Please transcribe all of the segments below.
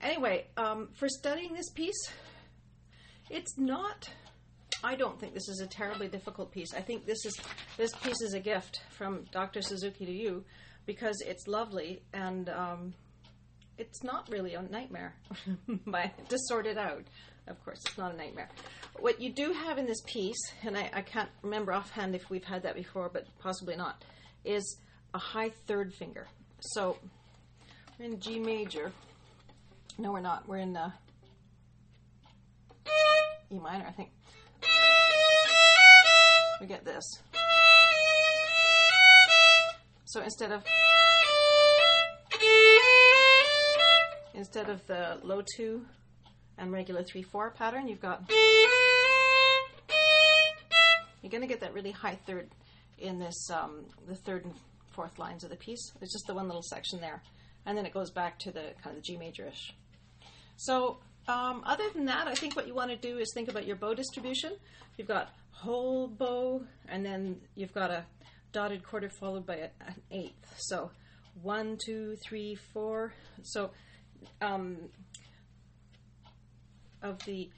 Anyway, for studying this piece, it's not, I don't think this is a terribly difficult piece. I think this piece is a gift from Dr. Suzuki to you, because it's lovely and it's not really a nightmare to sort it out. Of course, it's not a nightmare. What you do have in this piece, and I can't remember offhand if we've had that before, but possibly not, is a high third finger. So we're in G major. No, we're not. We're in E minor, I think. We get this. So instead of the low 2 and regular 3/4 pattern, you've got, you're going to get that really high third in this the third and fourth lines of the piece. It's just the one little section there, and then it goes back to the kind of the G major-ish. So other than that, I think what you want to do is think about your bow distribution. You've got whole bow, and then you've got a dotted quarter followed by an eighth. So 1, 2, 3, 4. So of the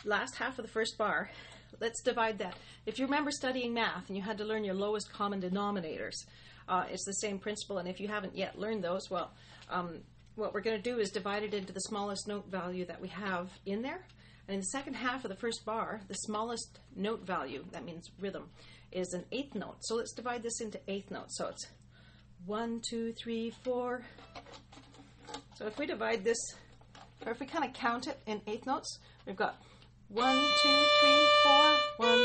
last half of the first bar, let's divide that. If you remember studying math and you had to learn your lowest common denominators, it's the same principle. And if you haven't yet learned those, well, what we're going to do is divide it into the smallest note value that we have in there. And in the second half of the first bar, the smallest note value, that means rhythm, is an eighth note. So let's divide this into eighth notes. So it's 1, 2, 3, 4. So if we divide this, or if we kind of count it in eighth notes, we've got 1, 2, 3, 4, 1, 2,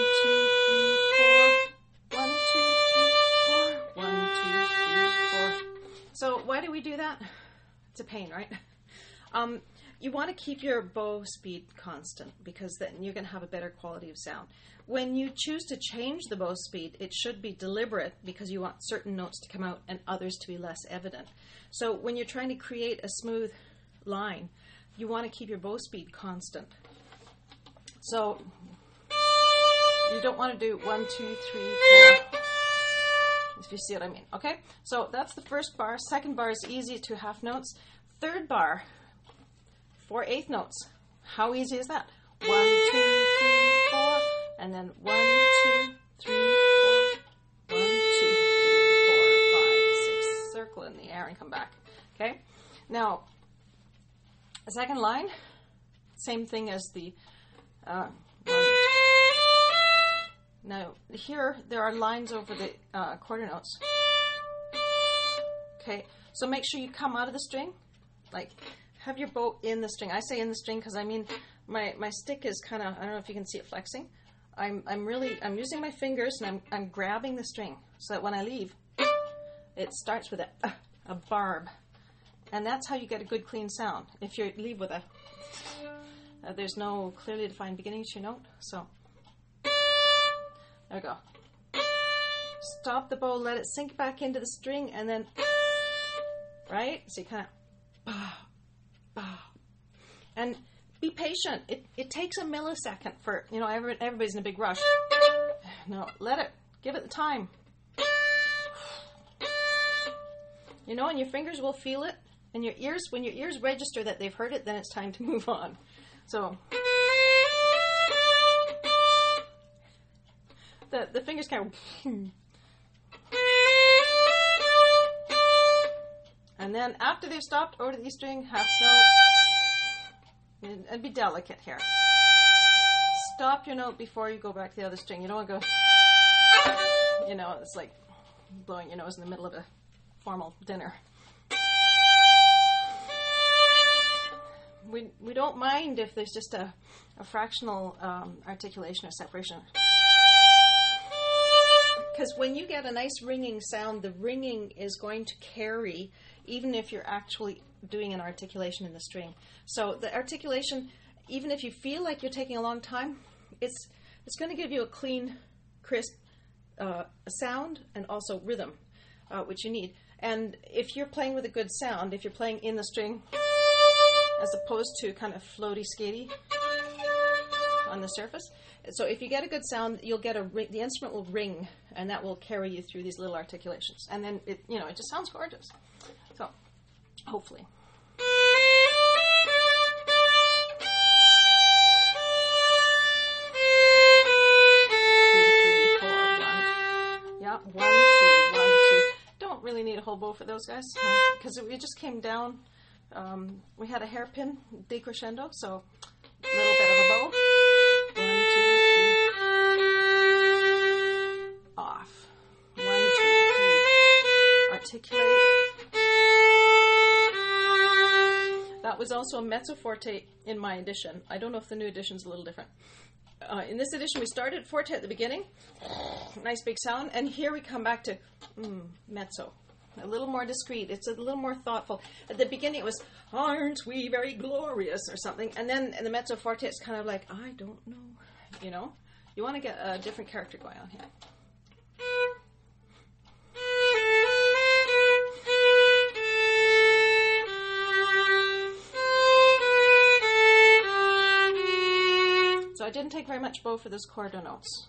3, 4, 1, 2, 3, 4, 1, 2, 3, 4. So why do we do that? It's a pain, right? You want to keep your bow speed constant, because then you're going to have a better quality of sound. When you choose to change the bow speed, it should be deliberate, because you want certain notes to come out and others to be less evident. So when you're trying to create a smooth line, you want to keep your bow speed constant. So you don't want to do 1, 2, 3, 4, if you see what I mean. Okay, so that's the first bar. Second bar is easy, 2 half notes. Third bar, 4 eighth notes. How easy is that? 1, 2, 3, 4, and then 1, 2, 3, 4, 1, 2, 3, 4, 5, 6. Circle in the air and come back. Okay. Now, the second line, same thing as the. Now here there are lines over the quarter notes. Okay, so make sure you come out of the string, like have your bow in the string. I say in the string because I mean my stick is kind of, I don't know if you can see it flexing. I'm using my fingers and I'm grabbing the string so that when I leave, it starts with a barb, and that's how you get a good clean sound. If you leave with a there's no clearly defined beginning to your note, so there we go. Stop the bow, let it sink back into the string, and then, right? So you kind of, bow, bow. And be patient. It takes a millisecond for, you know, everybody's in a big rush. No, let it, give it the time. You know, and your fingers will feel it, and your ears, when your ears register that they've heard it, then it's time to move on. So, the fingers kind of, and then after they've stopped, over to the E string, half note, and be delicate here. Stop your note before you go back to the other string. You don't want to go, you know, it's like blowing your nose in the middle of a formal dinner. We don't mind if there's just a fractional articulation or separation. Because when you get a nice ringing sound, the ringing is going to carry even if you're actually doing an articulation in the string. So the articulation, even if you feel like you're taking a long time, it's going to give you a clean, crisp sound and also rhythm, which you need. And if you're playing with a good sound, if you're playing in the string, as opposed to kind of floaty, skatey on the surface. So if you get a good sound, you'll get a ring, the instrument will ring, and that will carry you through these little articulations. And then it, you know, it just sounds gorgeous. So, hopefully. for those guys because we just came down. We had a hairpin decrescendo, so a little bit of a bow. 1, 2, 3. Off. 1, 2, 3. Articulate. That was also a mezzo forte in my edition. I don't know if the new edition's a little different. In this edition, we started forte at the beginning. Nice big sound. And here we come back to mezzo. A little more discreet. It's a little more thoughtful. At the beginning, it was, aren't we very glorious, or something. And then in the mezzo forte, it's kind of like, I don't know. You know? You want to get a different character going on here. So I didn't take very much bow for those corridor notes.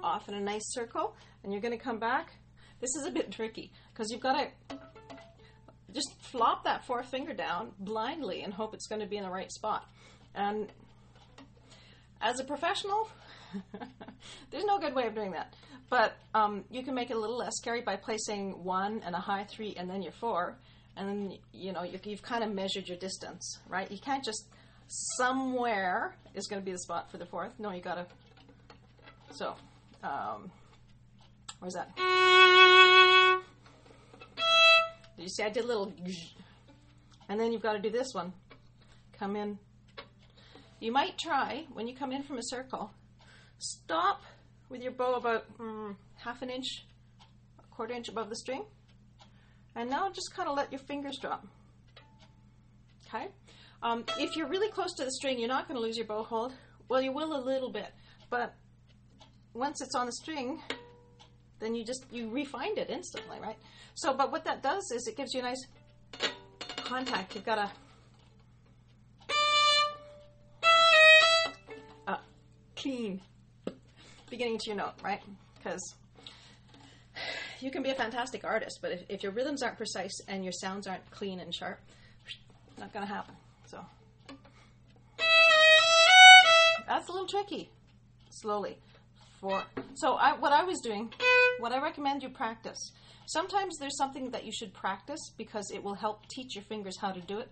Off in a nice circle, and you're going to come back. This is a bit tricky because you've got to just flop that fourth finger down blindly and hope it's going to be in the right spot. And as a professional, there's no good way of doing that. But you can make it a little less scary by placing 1 and a high 3 and then your 4. And then, you know, you've kind of measured your distance, right? You can't just, somewhere is going to be the spot for the 4th. No, you got to, so, where's that? Did you see I did a little, and then you've got to do this one. Come in. You might try, when you come in from a circle, stop with your bow about half an inch, a quarter inch above the string. And now just kind of let your fingers drop. Okay? If you're really close to the string, you're not going to lose your bow hold. Well, you will a little bit. But once it's on the string, then you refind it instantly, right? So, but what that does is it gives you a nice contact. You've got a clean beginning to your note, right? Because you can be a fantastic artist, but if your rhythms aren't precise and your sounds aren't clean and sharp, not going to happen. So that's a little tricky. Slowly. 4. So what I was doing, what I recommend you practice. Sometimes there's something that you should practice because it will help teach your fingers how to do it.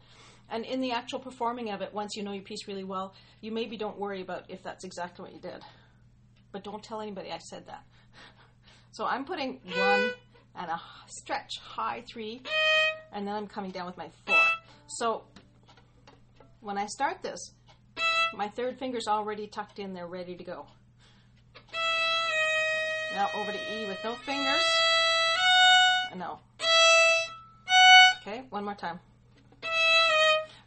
And in the actual performing of it, once you know your piece really well, you maybe don't worry about if that's exactly what you did. But don't tell anybody I said that. So I'm putting 1 and a stretch, high 3, and then I'm coming down with my 4. So when I start this, my 3rd finger's already tucked in there, ready to go. Now over to E with no fingers. No. Okay, one more time.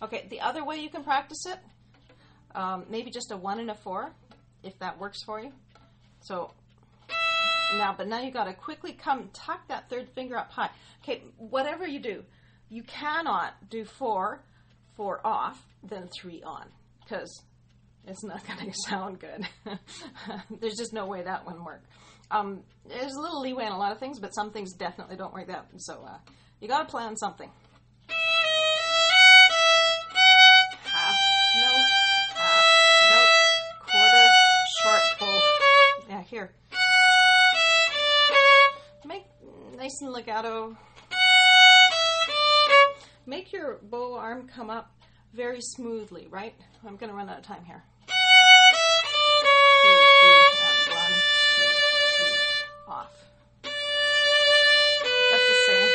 Okay, the other way you can practice it, maybe just a 1 and a 4, if that works for you. So now you got to quickly tuck that 3rd finger up high. Okay, whatever you do, you cannot do 4 off, then 3 on, because it's not going to sound good. There's just no way that one works. There's a little leeway in a lot of things, but some things definitely don't work out. So you got to plan something. Half note, quarter, short bow. Yeah, here. Make nice and legato. Make your bow arm come up very smoothly, right? I'm going to run out of time here. 2, 3, 1, 2, 3, off. That's the same.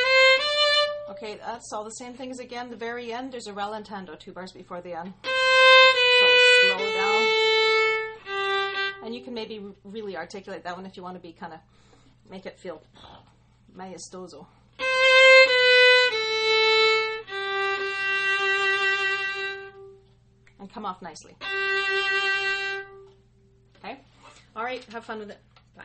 Okay, that's all the same things again. The very end, there's a rallentando 2 bars before the end. So slow down. And you can maybe really articulate that one if you want to be kind of, make it feel maestoso. And come off nicely. Okay? All right, have fun with it. Bye.